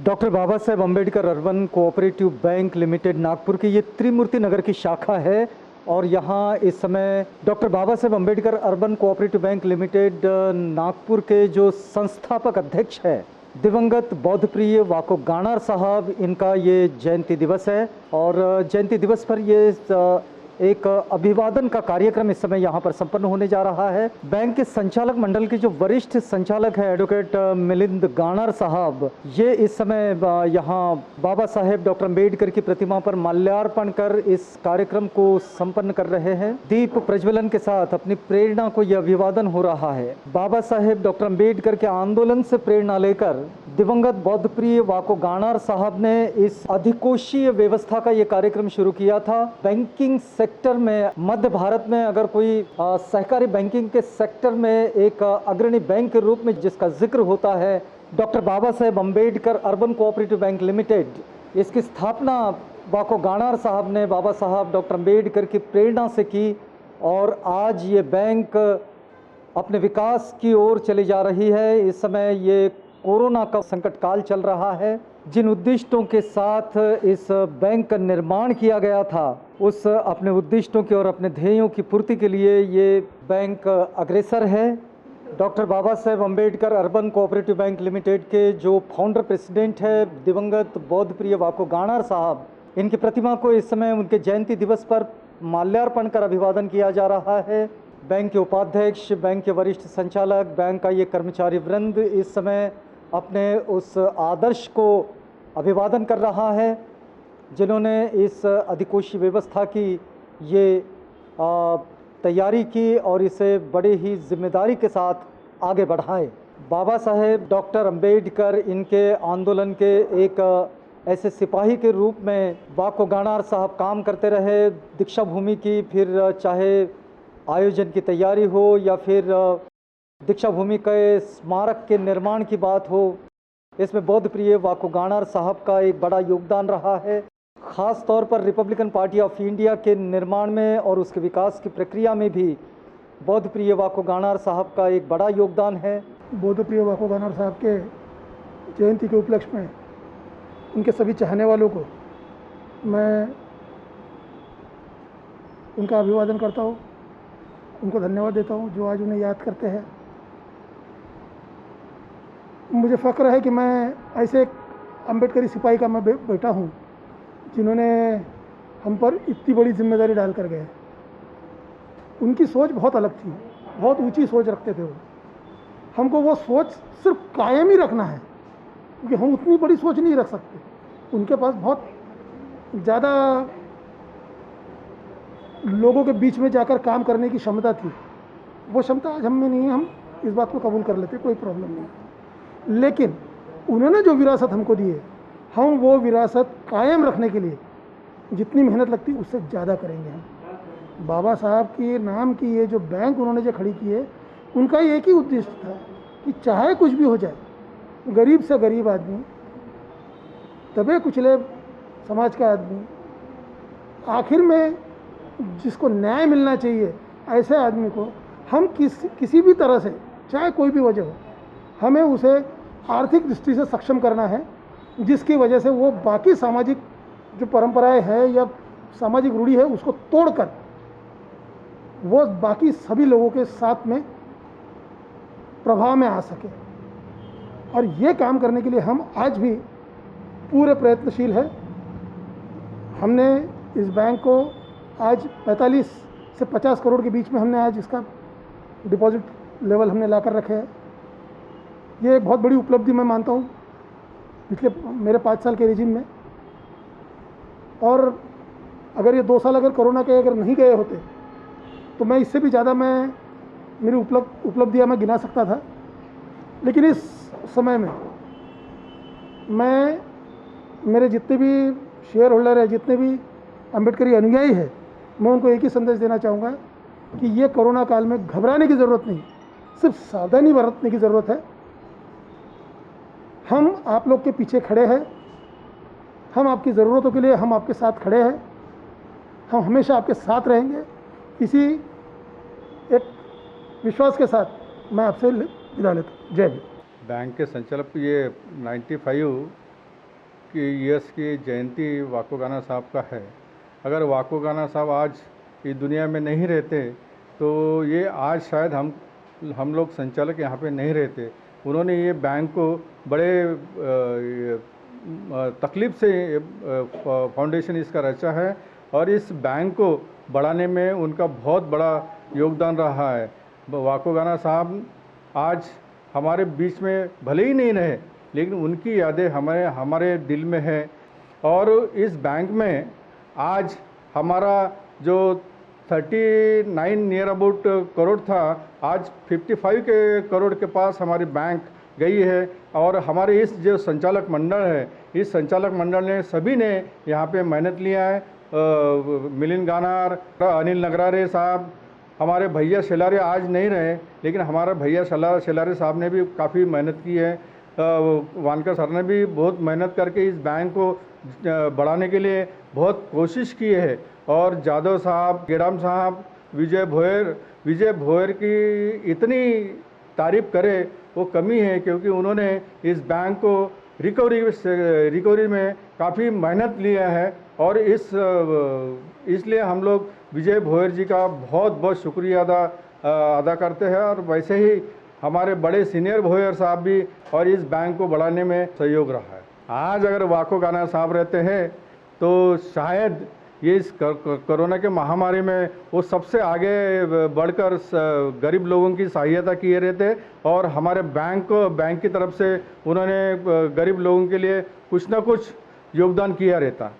Doctor Baba Saheb Ambedkar urban cooperative bank limited Nagpur की ये त्रिमूर्ति नगर की शाखा है और यहाँ इस समय doctor Baba Saheb Ambedkar urban cooperative bank limited Nagpur के जो संस्थापक अध्यक्ष है दिवंगत बौद्ध प्रिय वाको गाणार साहब, इनका ये जयंती दिवस है और जयंती दिवस पर ये एक अभिवादन का कार्यक्रम इस समय यहाँ पर संपन्न होने जा रहा है। बैंक के संचालक मंडल के जो वरिष्ठ संचालक है एडवोकेट मिलिंद गाणार साहब, ये इस समय यहाँ बाबा साहेब डॉक्टर अम्बेडकर की प्रतिमा पर माल्यार्पण कर इस कार्यक्रम को संपन्न कर रहे हैं। दीप प्रज्वलन के साथ अपनी प्रेरणा को यह अभिवादन हो रहा है। बाबा साहेब डॉक्टर अम्बेडकर के आंदोलन से प्रेरणा लेकर दिवंगत बौद्ध प्रिय वाको गाणार साहब ने इस अधिकोषीय व्यवस्था का ये कार्यक्रम शुरू किया था। बैंकिंग सेक्टर में मध्य भारत में अगर कोई सहकारी बैंकिंग के सेक्टर में एक अग्रणी बैंक के रूप में जिसका जिक्र होता है, doctor Baba Saheb Ambedkar urban cooperative bank limited. इसकी स्थापना वाको गाणार साहब ने बाबा साहब डॉक्टर अम्बेडकर की प्रेरणा से की और आज ये बैंक अपने विकास की ओर चली जा रही है। इस समय ये कोरोना का संकट काल चल रहा है। जिन उद्दिष्टों के साथ इस बैंक का निर्माण किया गया था, उस अपने उद्दिष्टों की और अपने ध्येयों की पूर्ति के लिए ये बैंक अग्रसर है। Doctor Baba Saheb Ambedkar urban cooperative bank limited के जो फाउंडर प्रेसिडेंट है दिवंगत बौद्ध प्रिय वाको गाणार साहब, इनकी प्रतिमा को इस समय उनके जयंती दिवस पर माल्यार्पण कर अभिवादन किया जा रहा है। बैंक के उपाध्यक्ष, बैंक के वरिष्ठ संचालक, बैंक का ये कर्मचारी वृंद इस समय अपने उस आदर्श को अभिवादन कर रहा है जिन्होंने इस अधिकोषीय व्यवस्था की ये तैयारी की और इसे बड़े ही जिम्मेदारी के साथ आगे बढ़ाए। बाबा साहेब डॉक्टर अम्बेडकर इनके आंदोलन के एक ऐसे सिपाही के रूप में वाको गाणार साहब काम करते रहे। दीक्षा भूमि की फिर चाहे आयोजन की तैयारी हो या फिर दीक्षा भूमि के स्मारक के निर्माण की बात हो, इसमें बौद्ध प्रिय वाको गाणार साहब का एक बड़ा योगदान रहा है। ख़ास तौर पर रिपब्लिकन पार्टी ऑफ इंडिया के निर्माण में और उसके विकास की प्रक्रिया में भी बौद्ध प्रिय वाको गाणार साहब का एक बड़ा योगदान है। बौद्ध प्रिय वाको गाणार साहब के जयंती के उपलक्ष्य में उनके सभी चाहने वालों को मैं उनका अभिवादन करता हूँ, उनको धन्यवाद देता हूँ जो आज उन्हें याद करते हैं। मुझे फ़ख्र है कि मैं ऐसे एक अम्बेडकरी सिपाही का मैं बेटा हूँ जिन्होंने हम पर इतनी बड़ी जिम्मेदारी डाल कर गए। उनकी सोच बहुत अलग थी, बहुत ऊंची सोच रखते थे वो। हमको वो सोच सिर्फ कायम ही रखना है क्योंकि हम उतनी बड़ी सोच नहीं रख सकते। उनके पास बहुत ज़्यादा लोगों के बीच में जाकर काम करने की क्षमता थी। वो क्षमता आज हम में नहीं है, हम इस बात को कबूल कर लेते, कोई प्रॉब्लम नहीं। लेकिन उन्होंने जो विरासत हमको दी है, हम वो विरासत कायम रखने के लिए जितनी मेहनत लगती है उससे ज़्यादा करेंगे हम। बाबा साहब के नाम की ये जो बैंक उन्होंने जो खड़ी की है, उनका एक ही उद्देश्य था कि चाहे कुछ भी हो जाए, गरीब से गरीब आदमी, दबे कुचले समाज का आदमी, आखिर में जिसको न्याय मिलना चाहिए, ऐसे आदमी को हम किसी भी तरह से, चाहे कोई भी वजह हो, हमें उसे आर्थिक दृष्टि से सक्षम करना है, जिसकी वजह से वो बाकी सामाजिक जो परंपराएं हैं या सामाजिक रूढ़ी है उसको तोड़कर वो बाकी सभी लोगों के साथ में प्रभाव में आ सके। और ये काम करने के लिए हम आज भी पूरे प्रयत्नशील हैं। हमने इस बैंक को आज 45 से 50 करोड़ के बीच में हमने आज इसका डिपॉजिट लेवल हमने ला कर रखे हैं। ये एक बहुत बड़ी उपलब्धि मैं मानता हूँ पिछले मेरे 5 साल के रिजीम में। और अगर ये 2 साल अगर कोरोना के अगर नहीं गए होते तो मैं इससे भी ज़्यादा मेरी उपलब्धियाँ मैं गिना सकता था। लेकिन इस समय में मैं मेरे जितने भी शेयर होल्डर है, जितने भी अम्बेडकरी अनुयायी है, मैं उनको एक ही संदेश देना चाहूँगा कि ये कोरोना काल में घबराने की ज़रूरत नहीं, सिर्फ सावधानी बरतने की ज़रूरत है। हम आप लोग के पीछे खड़े हैं, हम आपकी ज़रूरतों के लिए हम आपके साथ खड़े हैं, हम हमेशा आपके साथ रहेंगे। इसी एक विश्वास के साथ मैं आपसे विदा लेता हूँ। जय हिंद। बैंक के संचालक ये 95 ईयर्स की जयंती वाको गाना साहब का है। अगर वाको गाना साहब आज इस दुनिया में नहीं रहते तो ये आज शायद हम लोग संचालक यहाँ पे नहीं रहते। उन्होंने ये बैंक को बड़े तकलीफ़ से फाउंडेशन इसका रचा है और इस बैंक को बढ़ाने में उनका बहुत बड़ा योगदान रहा है। वाको गाना साहब आज हमारे बीच में भले ही नहीं रहे, लेकिन उनकी यादें हमारे दिल में है। और इस बैंक में आज हमारा जो 39 नियर अबाउट करोड़ था, आज 55 के करोड़ के पास हमारी बैंक गई है। और हमारे इस जो संचालक मंडल है, इस संचालक मंडल ने सभी ने यहाँ पे मेहनत लिया है। मिलिंद गानार, अनिल नगरारे साहब, हमारे भैया शेलारे आज नहीं रहे, लेकिन हमारा भैया शेलारे साहब ने भी काफ़ी मेहनत की है। वानकर सर ने भी बहुत मेहनत करके इस बैंक को बढ़ाने के लिए बहुत कोशिश की है। और जादव साहब, गेडाम साहब, विजय भोयर की इतनी तारीफ़ करे वो कमी है, क्योंकि उन्होंने इस बैंक को रिकवरी में काफ़ी मेहनत लिया है। और इसलिए हम लोग विजय भोयर जी का बहुत बहुत शुक्रिया अदा करते हैं। और वैसे ही हमारे बड़े सीनियर भोयर साहब भी और इस बैंक को बढ़ाने में सहयोग रहा है। आज अगर वाको गाना साहब रहते हैं तो शायद ये इस कोरोना के महामारी में वो सबसे आगे बढ़कर गरीब लोगों की सहायता किए रहते और हमारे बैंक की तरफ से उन्होंने गरीब लोगों के लिए कुछ ना कुछ योगदान किया रहता।